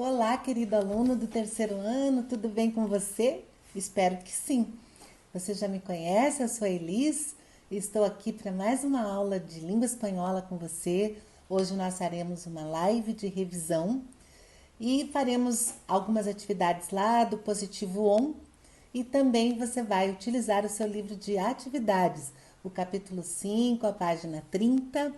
Olá, querido aluno do terceiro ano, tudo bem com você? Espero que sim. Você já me conhece, eu sou a Elis e estou aqui para mais uma aula de língua espanhola com você. Hoje nós faremos uma live de revisão e faremos algumas atividades lá do Positivo On e também você vai utilizar o seu livro de atividades, o capítulo 5, a página 30.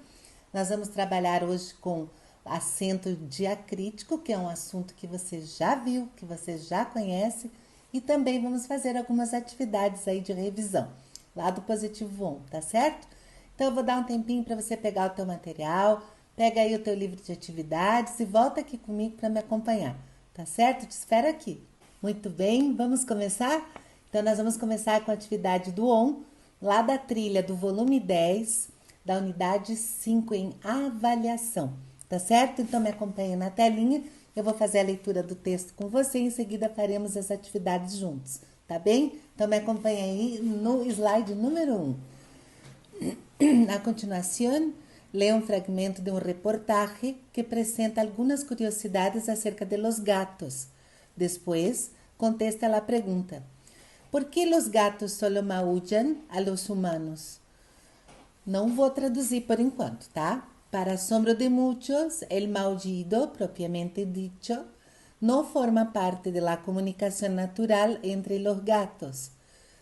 Nós vamos trabalhar hoje com acento diacrítico, que é um assunto que você já viu, que você já conhece, e também vamos fazer algumas atividades aí de revisão, lá do Positivo On, tá certo? Então eu vou dar um tempinho para você pegar o teu material, pega aí o teu livro de atividades e volta aqui comigo para me acompanhar, tá certo? Te espero aqui. Muito bem, vamos começar? Então nós vamos começar com a atividade do ON, lá da trilha do volume 10, da unidade 5 em avaliação, tá certo? Então me acompanhe na telinha, eu vou fazer a leitura do texto com você e em seguida faremos as atividades juntos, tá bem? Então me acompanhe aí no slide número 1. A continuación, leo un fragmento de un reportaje que presenta algunas curiosidades acerca de los gatos. Después, contesta la pregunta: ¿por qué los gatos solo maullan a los humanos? Não vou traduzir por enquanto, tá? Para asombro de muchos, el maullido, propiamente dicho, no forma parte de la comunicación natural entre los gatos.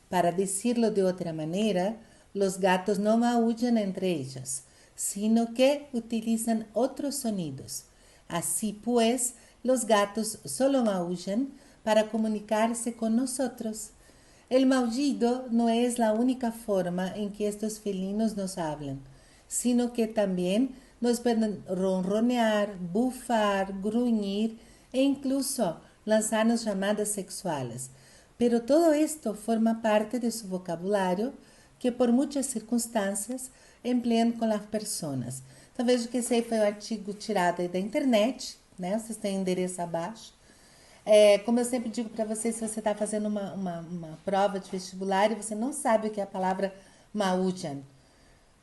Para decirlo de otra manera, los gatos no maullan entre ellos, sino que utilizan otros sonidos. Así pues, los gatos solo maullan para comunicarse con nosotros. El maullido no es la única forma en que estos felinos nos hablan, sino que también nos pueden ronronear, bufar, gruñir e incluso lanzarnos llamadas sexuales. Pero todo esto forma parte de su vocabulario que por muitas circunstâncias empleam com as pessoas. Então vejo que esse aí foi o artigo tirado aí da internet, né? Vocês têm o endereço abaixo. Como eu sempre digo para vocês, se você está fazendo uma prova de vestibular e você não sabe o que é a palavra maullan,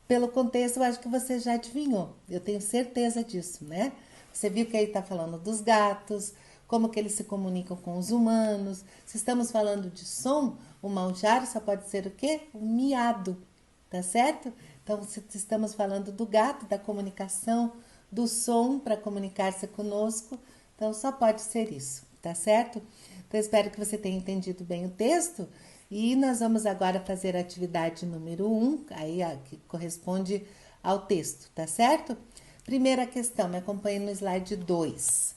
pelo contexto eu acho que você já adivinhou. Eu tenho certeza disso, né? Você viu que aí está falando dos gatos, como que eles se comunicam com os humanos. Se estamos falando de som, o maullar só pode ser o quê? O miado, tá certo? Então, se estamos falando do gato, da comunicação, do som para comunicar-se conosco, então só pode ser isso, tá certo? Então, espero que você tenha entendido bem o texto e nós vamos agora fazer a atividade número 1, aí que corresponde ao texto, tá certo? Primeira questão, me acompanhe no slide 2.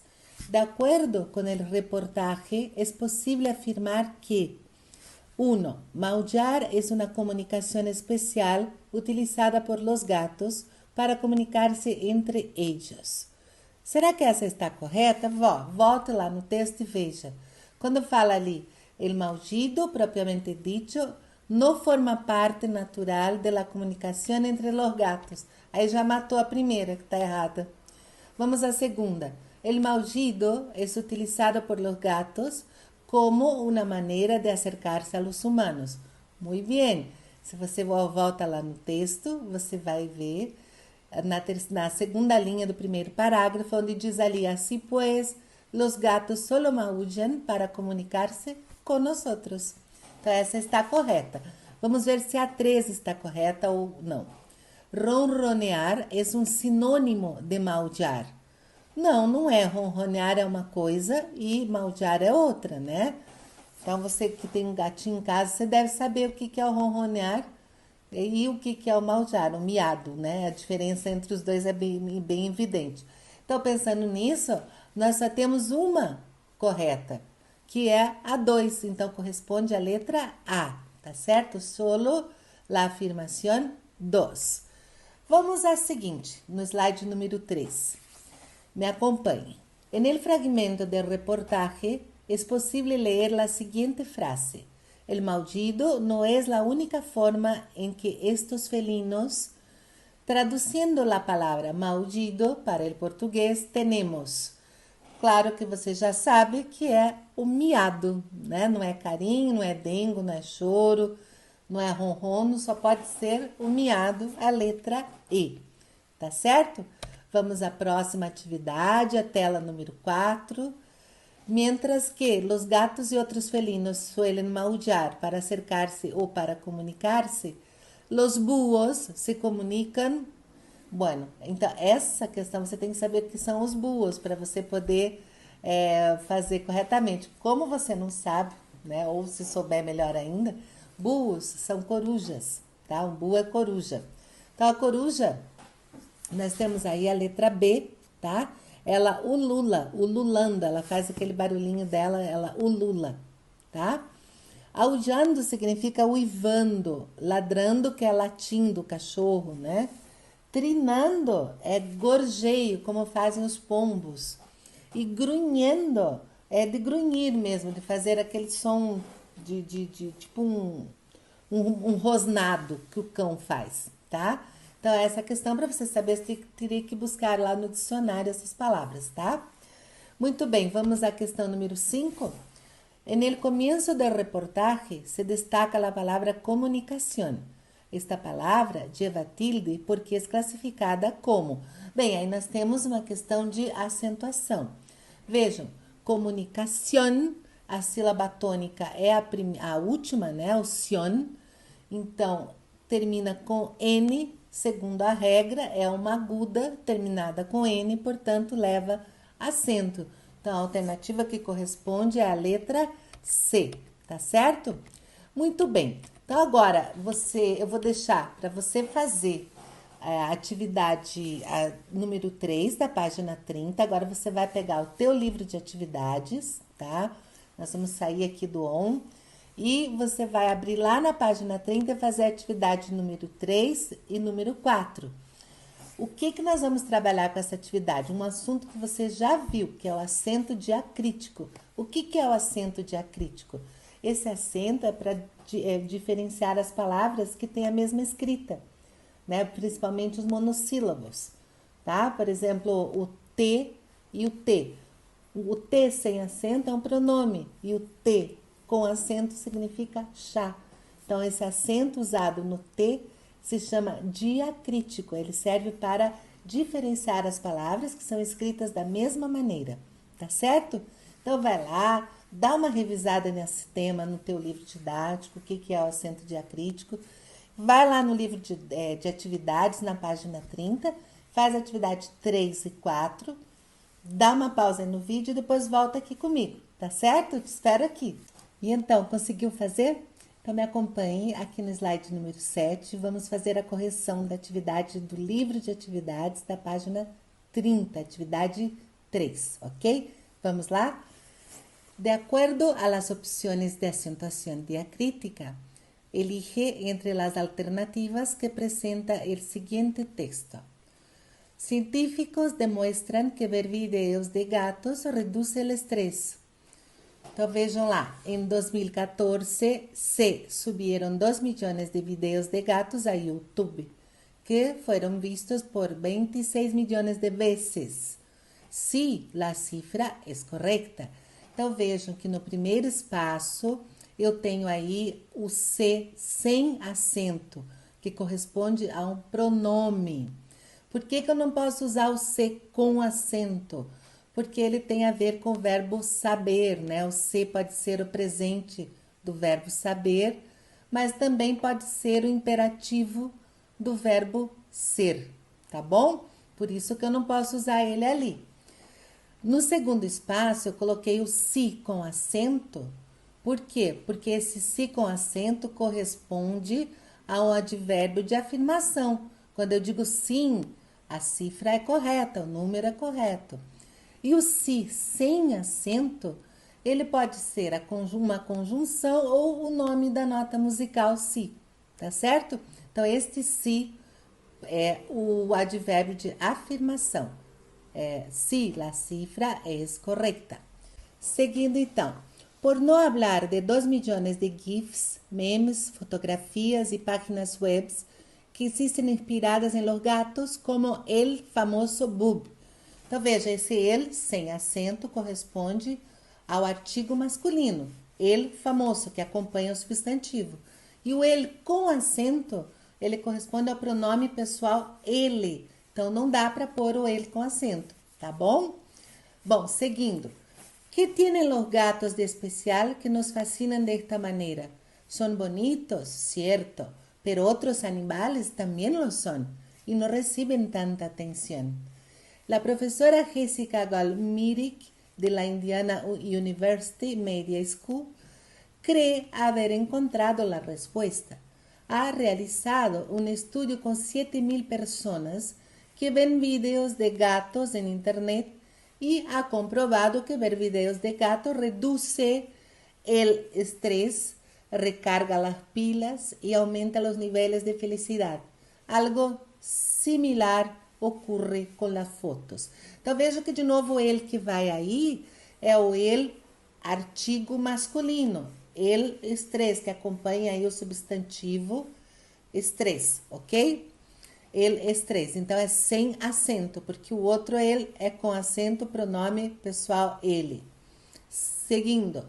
De acuerdo con el reportaje, es posible afirmar que 1. Maullar es una comunicación especial utilizada por los gatos para comunicarse entre ellos. Será que essa está correta? Volte lá no texto e veja. Quando fala ali, el maullido, propriamente dicho, no forma parte natural de la comunicación entre los gatos. Aí já matou a primeira, que está errada. Vamos à segunda. El maullido es utilizado por los gatos como una manera de acercarse a los humanos. Muy bien. Se você volta lá no texto, você vai ver na segunda linha do primeiro parágrafo, onde diz ali, así pues, los gatos solo maullan para comunicarse con nosotros. Então, essa está correta. Vamos ver se a 3 está correta ou não. Ronronear é um sinônimo de maullar. Não, não é. Ronronear é uma coisa e maullar é outra, né? Então, você que tem um gatinho em casa, você deve saber o que é o ronronear e o que é o maullar, o miado, né? A diferença entre os dois é bem evidente. Então, pensando nisso, nós só temos uma correta, que é a 2. Então, corresponde à letra A, tá certo? Solo la afirmación 2. Vamos à seguinte, no slide número 3. Me acompanhe. En el fragmento del reportaje es posible leer la siguiente frase. El maullido no es la única forma en que estos felinos, traduciendo la palabra maullido para el portugués, tenemos. Claro que você já sabe que é o miado, né? Não é carinho, não é dengo, não é choro, não é ronrono, só pode ser o miado, a letra E. Tá certo? Vamos à próxima atividade, a tela número 4. Mientras que los gatos y otros felinos suelen maullar para acercarse o para comunicarse, los búhos se comunicam. Bueno, então essa questão você tem que saber o que são os búhos para você poder fazer corretamente. Como você não sabe, né, ou se souber melhor ainda, búhos são corujas, tá? Um búho é coruja. Então a coruja, nós temos aí a letra B, tá? Ela ulula, ululando, ela faz aquele barulhinho dela, ela ulula, tá? Aullando significa uivando, ladrando que é latindo, cachorro, né? Trinando é gorjeio, como fazem os pombos. E grunhendo é de grunhir mesmo, de fazer aquele som de tipo um rosnado que o cão faz, tá? Então, essa questão, para você saber, você teria que buscar lá no dicionário essas palavras, tá? Muito bem, vamos à questão número 5. En el comienzo del reportaje se destaca la palabra comunicación. Esta palavra lleva tilde porque é classificada como. Bem, aí nós temos uma questão de acentuação. Vejam, comunicación, a sílaba tônica é a última, né? O sion. Então, termina com N. Segundo a regra, é uma aguda terminada com N, portanto, leva acento. Então, a alternativa que corresponde é a letra C, tá certo? Muito bem. Então, agora, eu vou deixar para você fazer a atividade número 3 da página 30. Agora, você vai pegar o teu livro de atividades, tá? Nós vamos sair aqui do ON. E você vai abrir lá na página 30 e fazer a atividade número 3 e número 4. O que nós vamos trabalhar com essa atividade? Um assunto que você já viu, que é o acento diacrítico. O que é o acento diacrítico? Esse acento é para diferenciar as palavras que têm a mesma escrita, né? Principalmente os monossílabos, tá? Por exemplo, o T e o T. O T sem acento é um pronome e o T com acento significa chá. Então, esse acento usado no T se chama diacrítico. Ele serve para diferenciar as palavras que são escritas da mesma maneira, tá certo? Então, vai lá, dá uma revisada nesse tema no teu livro didático, o que é o acento diacrítico. Vai lá no livro de atividades, na página 30, faz a atividade 3 e 4, dá uma pausa no vídeo e depois volta aqui comigo, tá certo? Eu te espero aqui. E então, conseguiu fazer? Então, me acompanhe aqui no slide número 7. Vamos fazer a correção da atividade do livro de atividades da página 30, atividade 3, ok? Vamos lá? De acuerdo a las opciones de acentuación diacrítica, elige entre las alternativas que presenta el siguiente texto. Científicos demuestran que ver videos de gatos reduce el estrés. Então, vejam lá, em 2014 se subiram 2 milhões de vídeos de gatos a YouTube, que foram vistos por 26 milhões de vezes. Se a cifra é correta. Então, vejam que no primeiro espaço eu tenho aí o C sem acento, que corresponde a um pronome. Por que eu não posso usar o C com acento? Porque ele tem a ver com o verbo saber, né? O ser pode ser o presente do verbo saber, mas também pode ser o imperativo do verbo ser, tá bom? Por isso que eu não posso usar ele ali. No segundo espaço, eu coloquei o si com acento. Por quê? Porque esse si com acento corresponde a um advérbio de afirmação. Quando eu digo sim, a cifra é correta, o número é correto. E o si sem acento, ele pode ser uma conjunção ou o nome da nota musical si, tá certo? Então, este si é o advérbio de afirmação. Si la cifra es correcta. Seguindo então, por não hablar de 2 milhões de GIFs, memes, fotografias e páginas web que existem inspiradas em los gatos como el famoso bub. Então, veja, esse ele sem acento corresponde ao artigo masculino, ele famoso, que acompanha o substantivo. E o ele com acento, ele corresponde ao pronome pessoal ele. Então, não dá para pôr o ele com acento, tá bom? Bom, seguindo. ¿Qué tienen los gatos de especial que nos fascinan de esta manera? Son bonitos, cierto, pero otros animales también lo son y no reciben tanta atención. La profesora Jessica Galmiric de la Indiana University Media School cree haber encontrado la respuesta. Ha realizado un estudio con 7,000 personas que ven videos de gatos en internet y ha comprobado que ver videos de gatos reduce el estrés, recarga las pilas y aumenta los niveles de felicidad. Algo similar ocorre com as fotos. Então veja que de novo ele que vai aí é o ele artigo masculino. Ele estresse, que acompanha aí o substantivo estresse, ok? Ele estresse. Então é sem acento, porque o outro ele é com acento, pronome pessoal ele. Seguindo.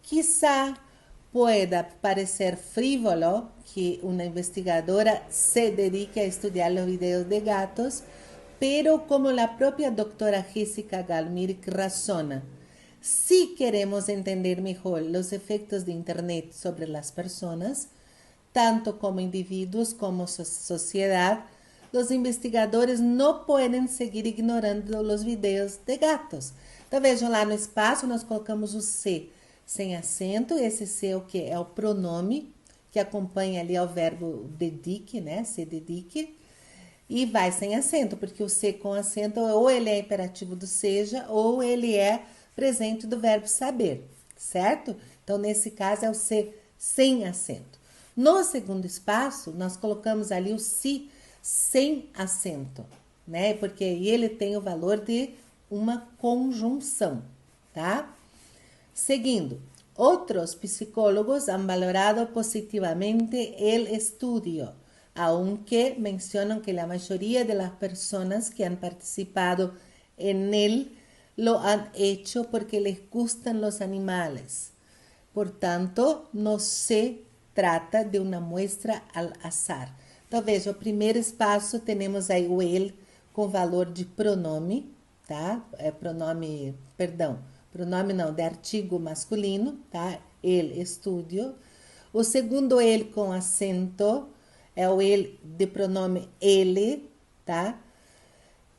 Quizá pueda parecer frívolo que una investigadora se dedique a estudiar los videos de gatos, pero como la propia doctora Jessica Galmiric razona, si queremos entender mejor los efectos de Internet sobre las personas, tanto como individuos como sociedad, los investigadores no pueden seguir ignorando los videos de gatos. Então vejam lá no espaço, nós colocamos o C sem acento, esse C é o que? É o pronome, que acompanha ali ao verbo dedique, né? Se dedique, e vai sem acento, porque o C com acento, ou ele é imperativo do seja, ou ele é presente do verbo saber, certo? Então, nesse caso, é o C sem acento. No segundo espaço, nós colocamos ali o si sem acento, né? Porque ele tem o valor de uma conjunção, tá? Seguindo, otros psicólogos han valorado positivamente el estudio, aunque mencionan que la mayoría de las personas que han participado en él lo han hecho porque les gustan los animales. Por tanto, no se trata de uma muestra al azar. Então, veja, o primeiro espaço temos aí o ele com valor de pronome, tá? Pronome não, de artigo masculino, tá? El estudio. O segundo ele com acento é o ele de pronome ele, tá?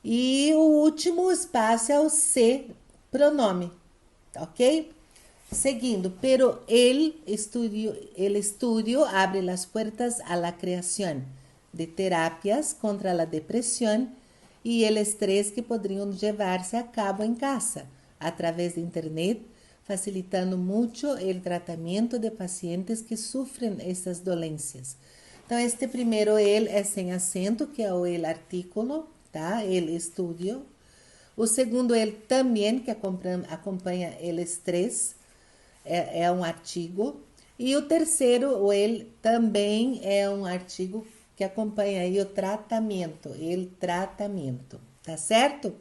E o último espaço é o se pronome, ok? Seguindo, pero el estudio abre las puertas a la creación de terapias contra la depresión y el estrés que podrían llevarse a cabo en casa a través de internet, facilitando mucho el tratamiento de pacientes que sufren estas dolencias. Então, este primeiro ele é sem acento, que é o ele artículo, tá? El estudio. O segundo ele também, que acompanha el estresse, é um artigo. E o terceiro, o ele também é um artigo que acompanha aí o tratamento, ele tratamento, tá certo?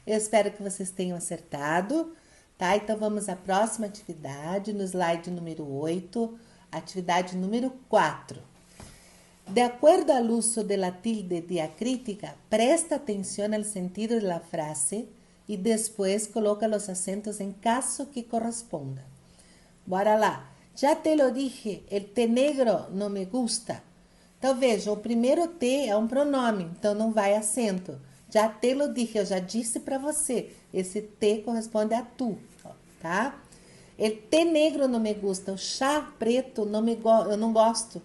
Eu espero que vocês tenham acertado, tá? Então vamos à próxima atividade, no slide número 8, atividade número 4. De acuerdo al uso de la tilde diacrítica, presta atención al sentido de la frase y después coloca los acentos en caso que corresponda. Bora lá. Já te lo dije, el té negro não me gusta. Então, veja, o primeiro T é um pronome, então não vai acento. Já te lo dije, eu já disse para você. Esse T corresponde a tu, tá? El té negro não me gusta. O chá preto eu não gosto.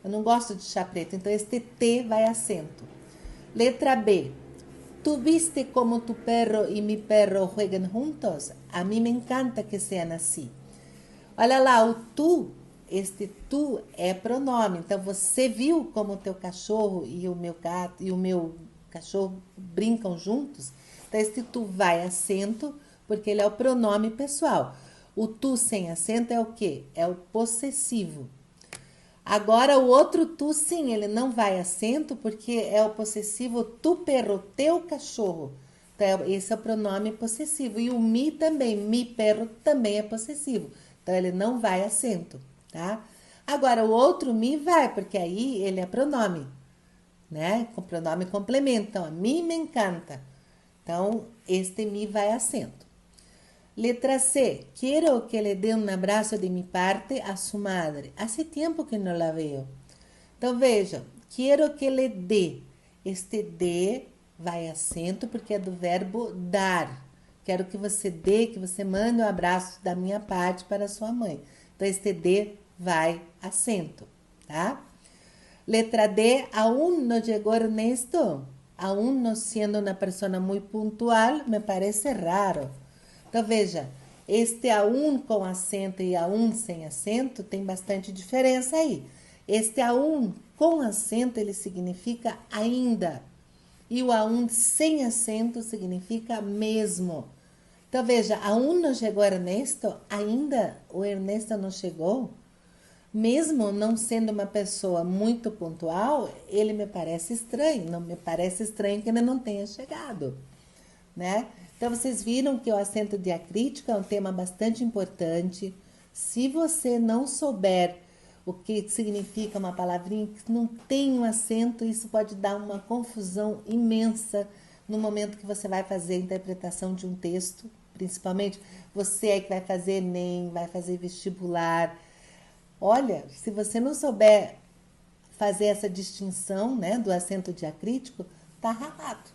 Eu não gosto de chá preto. Então, este T vai acento. Letra B. ¿Tú viste como tu perro y mi perro juegan juntos? A mí me encanta que sean así. Olha lá, o tu, este tu é pronome. Então, você viu como o teu cachorro e o meu gato e o meu cachorro brincam juntos? Então, este tu vai acento, porque ele é o pronome pessoal. O tu sem acento é o quê? É o possessivo. Agora, o outro tu, sim, ele não vai acento, porque é o possessivo tu, perro, teu cachorro. Então, esse é o pronome possessivo. E o mi também, mi, perro, também é possessivo. Então, ele não vai acento, tá? Agora, o outro mi vai, porque aí ele é pronome, né? Com pronome complemento. Então, a mim me encanta. Então, este mi vai acento. Letra C. Quiero que le dé um abraço de mi parte a su madre. Hace tempo que não la veo. Então veja, quero que le dê. Este dê vai acento porque é do verbo dar. Quero que você dê, que você mande um abraço da minha parte para sua mãe. Então este dê vai acento, tá? Letra D, aún no llegó Ernesto. Aún no siendo una persona muy puntual, me parece raro. Então veja, este aún com acento e aún sem acento tem bastante diferença aí. Este aún com acento ele significa ainda. E o aún sem acento significa mesmo. Então veja, aún não chegou Ernesto? Ainda o Ernesto não chegou? Mesmo não sendo uma pessoa muito pontual, ele me parece estranho. Não me parece estranho que ele não tenha chegado, né? Então vocês viram que o acento diacrítico é um tema bastante importante. Se você não souber o que significa uma palavrinha que não tem um acento, isso pode dar uma confusão imensa no momento que você vai fazer a interpretação de um texto, principalmente você é que vai fazer Enem, vai fazer vestibular. Olha, se você não souber fazer essa distinção, né, do acento diacrítico, tá ralado.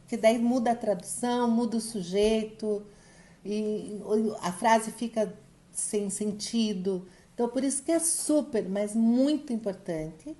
Porque daí muda a tradução, muda o sujeito e a frase fica sem sentido. Então, por isso que é super, mas muito importante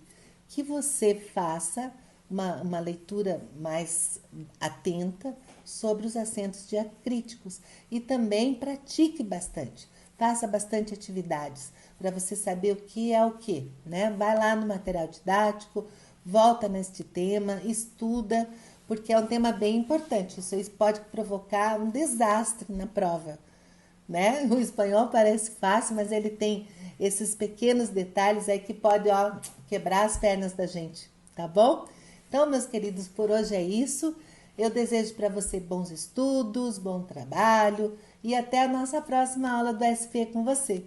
que você faça uma leitura mais atenta sobre os acentos diacríticos e também pratique bastante. Faça bastante atividades para você saber o que é o que, né? Vai lá no material didático, volta neste tema, estuda, porque é um tema bem importante. Isso pode provocar um desastre na prova, né? O espanhol parece fácil, mas ele tem esses pequenos detalhes aí que pode, ó, quebrar as pernas da gente, tá bom? Então, meus queridos, por hoje é isso. Eu desejo para você bons estudos, bom trabalho e até a nossa próxima aula do SP com você.